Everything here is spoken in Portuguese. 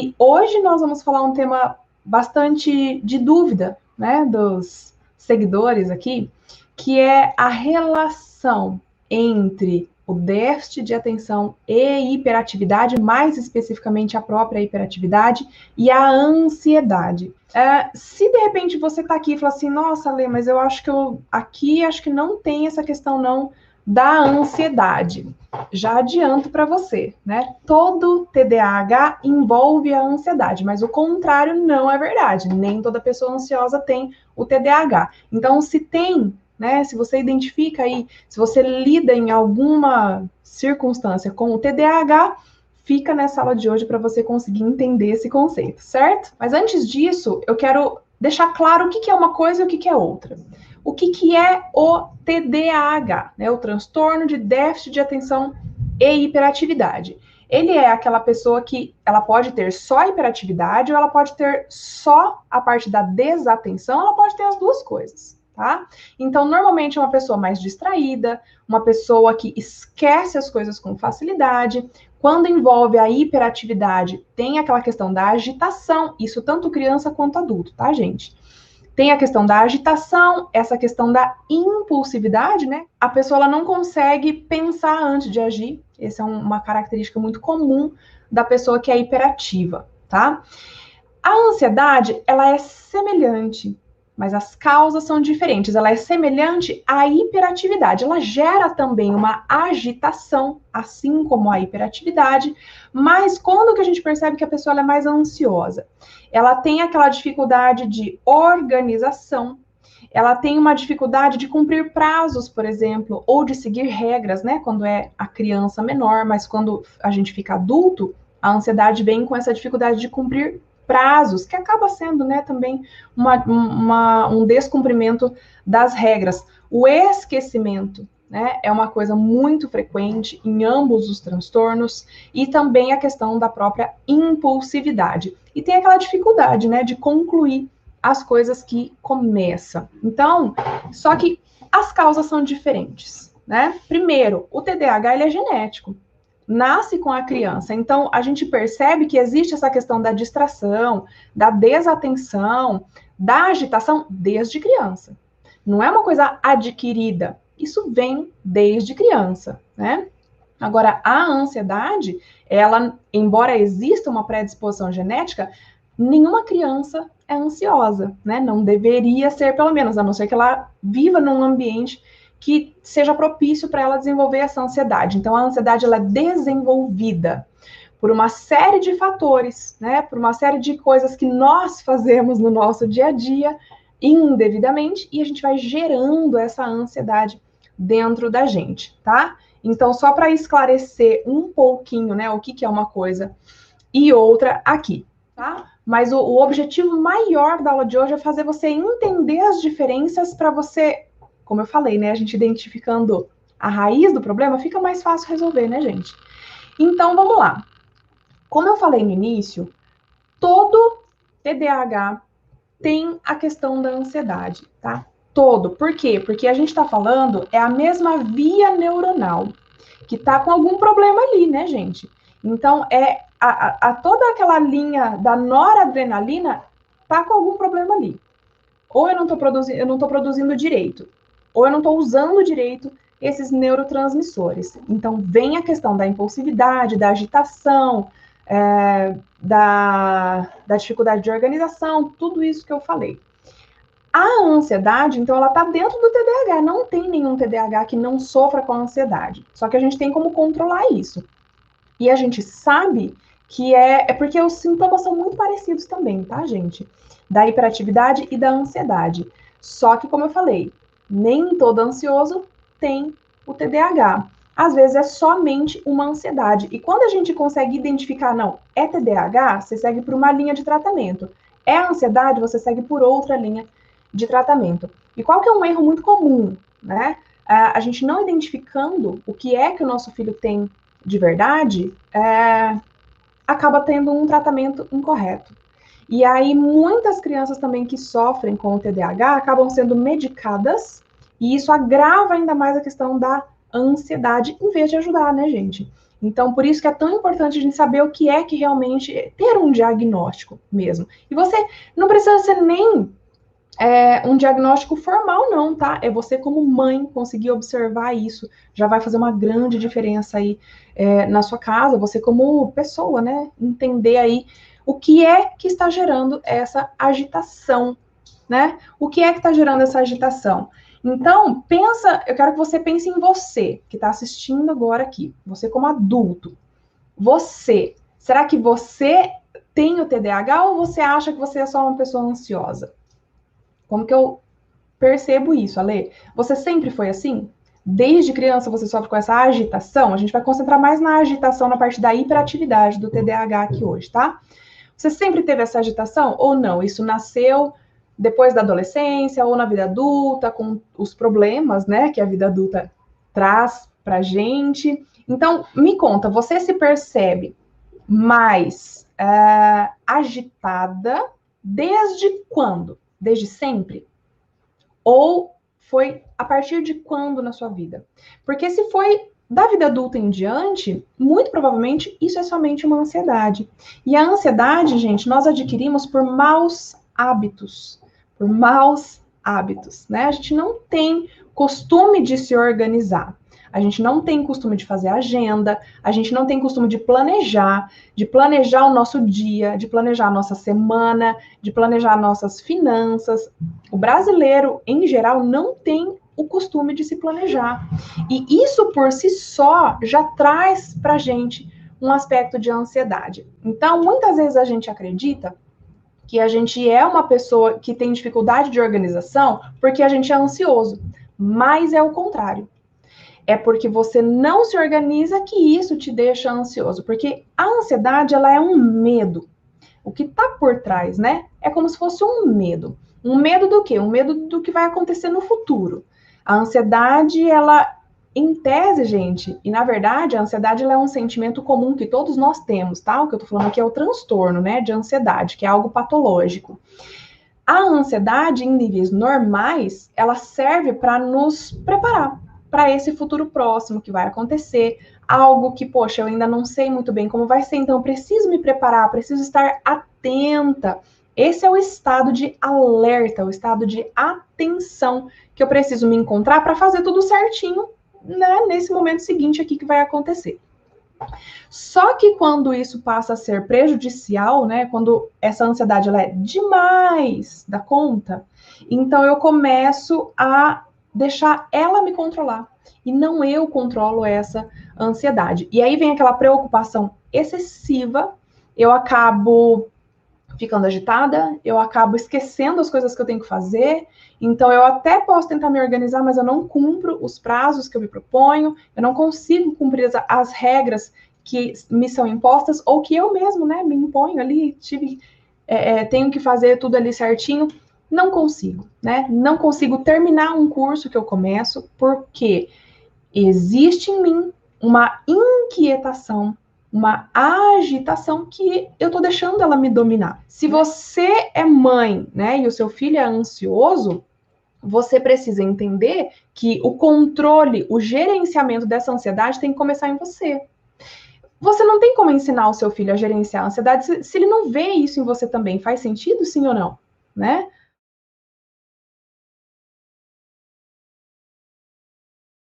E hoje nós vamos falar um tema bastante de dúvida, né, dos seguidores aqui, que é a relação entre o déficit de atenção e hiperatividade, mais especificamente a própria hiperatividade, e a ansiedade. Se de repente você está aqui e fala assim, nossa, Lê, mas eu acho que acho que não tem essa questão não da ansiedade. Já adianto para você, né? Todo TDAH envolve a ansiedade, mas o contrário não é verdade. Nem toda pessoa ansiosa tem o TDAH. Então, se tem, né? Se você identifica aí, se você lida em alguma circunstância com o TDAH, fica nessa aula de hoje para você conseguir entender esse conceito, certo? Mas antes disso, eu quero deixar claro o que é uma coisa e o que é outra. O que é o TDAH, né? O transtorno de déficit de atenção e hiperatividade. Ele é aquela pessoa que ela pode ter só hiperatividade ou ela pode ter só a parte da desatenção, ela pode ter as duas coisas, tá? Então, normalmente é uma pessoa mais distraída, uma pessoa que esquece as coisas com facilidade. Quando envolve a hiperatividade, tem aquela questão da agitação, isso tanto criança quanto adulto, tá, gente? Tem a questão da agitação, essa questão da impulsividade, né? A pessoa ela não consegue pensar antes de agir. Essa é uma característica muito comum da pessoa que é hiperativa, tá? A ansiedade, ela é semelhante, mas as causas são diferentes. Ela é semelhante à hiperatividade. Ela gera também uma agitação, assim como a hiperatividade, mas quando que a gente percebe que a pessoa é mais ansiosa? Ela tem aquela dificuldade de organização, ela tem uma dificuldade de cumprir prazos, por exemplo, ou de seguir regras, né? Quando é a criança menor, mas quando a gente fica adulto, a ansiedade vem com essa dificuldade de cumprir prazos, que acaba sendo, né, também um descumprimento das regras. O esquecimento, né, é uma coisa muito frequente em ambos os transtornos, e também a questão da própria impulsividade. E tem aquela dificuldade, né, de concluir as coisas que começam. Então, só que as causas são diferentes, né? Primeiro, o TDAH ele é genético, nasce com a criança. Então, a gente percebe que existe essa questão da distração, da desatenção, da agitação desde criança. Não é uma coisa adquirida. Isso vem desde criança, né? Agora, a ansiedade, ela, embora exista uma predisposição genética, nenhuma criança é ansiosa, né? Não deveria ser, pelo menos, a não ser que ela viva num ambiente que seja propício para ela desenvolver essa ansiedade. Então, a ansiedade ela é desenvolvida por uma série de fatores, né? Por uma série de coisas que nós fazemos no nosso dia a dia indevidamente e a gente vai gerando essa ansiedade dentro da gente, tá? Então, só para esclarecer um pouquinho, né, o que é uma coisa e outra aqui, tá? Mas o objetivo maior da aula de hoje é fazer você entender as diferenças para você, como eu falei, né, a gente identificando a raiz do problema, fica mais fácil resolver, né, gente? Então, vamos lá. Como eu falei no início, todo TDAH tem a questão da ansiedade, tá? Todo. Por quê? Porque a gente está falando é a mesma via neuronal que está com algum problema ali, né, gente? Então, toda aquela linha da noradrenalina tá com algum problema ali. Ou eu não tô produzindo direito, ou eu não estou usando direito esses neurotransmissores. Então, vem a questão da impulsividade, da agitação, da dificuldade de organização, tudo isso que eu falei. A ansiedade, então, ela está dentro do TDAH. Não tem nenhum TDAH que não sofra com ansiedade. Só que a gente tem como controlar isso. E a gente sabe que é porque os sintomas são muito parecidos também, tá, gente? Da hiperatividade e da ansiedade. Só que, como eu falei, nem todo ansioso tem o TDAH. Às vezes é somente uma ansiedade. E quando a gente consegue identificar, não, é TDAH, você segue por uma linha de tratamento. É ansiedade, você segue por outra linha de tratamento. E qual que é um erro muito comum, né? A gente não identificando o que é que o nosso filho tem de verdade, acaba tendo um tratamento incorreto. E aí, muitas crianças também que sofrem com o TDAH acabam sendo medicadas, e isso agrava ainda mais a questão da ansiedade, em vez de ajudar, né, gente? Então, por isso que é tão importante a gente saber o que é que realmente ter um diagnóstico mesmo. E você não precisa ser nem um diagnóstico formal, não, tá? É você, como mãe, conseguir observar isso. Já vai fazer uma grande diferença aí na sua casa, você, como pessoa, né? Entender aí o que é que está gerando essa agitação, né? O que é que está gerando essa agitação? Então, eu quero que você pense em você, que está assistindo agora aqui. Você, como adulto. Será que você tem o TDAH ou você acha que você é só uma pessoa ansiosa? Como que eu percebo isso, Ale? Você sempre foi assim? Desde criança você sofre com essa agitação? A gente vai concentrar mais na agitação, na parte da hiperatividade do TDAH aqui hoje, tá? Você sempre teve essa agitação ou não? Isso nasceu depois da adolescência ou na vida adulta, com os problemas, né, que a vida adulta traz pra gente? Então, me conta, você se percebe mais agitada desde quando? Desde sempre? Ou foi a partir de quando na sua vida? Porque se foi da vida adulta em diante, muito provavelmente isso é somente uma ansiedade. E a ansiedade, gente, nós adquirimos por maus hábitos. Por maus hábitos, né? A gente não tem costume de se organizar. A gente não tem costume de fazer agenda, a gente não tem costume de planejar o nosso dia, de planejar a nossa semana, de planejar nossas finanças. O brasileiro, em geral, não tem o costume de se planejar. E isso, por si só, já traz para a gente um aspecto de ansiedade. Então, muitas vezes a gente acredita que a gente é uma pessoa que tem dificuldade de organização porque a gente é ansioso. Mas é o contrário. É porque você não se organiza que isso te deixa ansioso. Porque a ansiedade, ela é um medo. O que está por trás, né? É como se fosse um medo. Um medo do quê? Um medo do que vai acontecer no futuro. A ansiedade, ela, em tese, gente, e na verdade, a ansiedade ela é um sentimento comum que todos nós temos, tá? O que eu tô falando aqui é o transtorno, né, de ansiedade, que é algo patológico. A ansiedade, em níveis normais, ela serve para nos preparar para esse futuro próximo que vai acontecer, algo que, poxa, eu ainda não sei muito bem como vai ser, então eu preciso me preparar, preciso estar atenta. Esse é o estado de alerta, o estado de atenção que eu preciso me encontrar para fazer tudo certinho, né, nesse momento seguinte aqui que vai acontecer. Só que quando isso passa a ser prejudicial, né, quando essa ansiedade ela é demais da conta, então eu começo a deixar ela me controlar e não eu controlo essa ansiedade. E aí vem aquela preocupação excessiva, eu acabo ficando agitada, eu acabo esquecendo as coisas que eu tenho que fazer, então eu até posso tentar me organizar, mas eu não cumpro os prazos que eu me proponho, eu não consigo cumprir as regras que me são impostas, ou que eu mesmo, né, me imponho ali, tenho que fazer tudo ali certinho, não consigo, né, não consigo terminar um curso que eu começo, porque existe em mim uma inquietação, uma agitação que eu tô deixando ela me dominar. Se você é mãe, né, e o seu filho é ansioso, você precisa entender que o controle, o gerenciamento dessa ansiedade tem que começar em você. Você não tem como ensinar o seu filho a gerenciar a ansiedade se ele não vê isso em você também. Faz sentido, sim ou não? Né?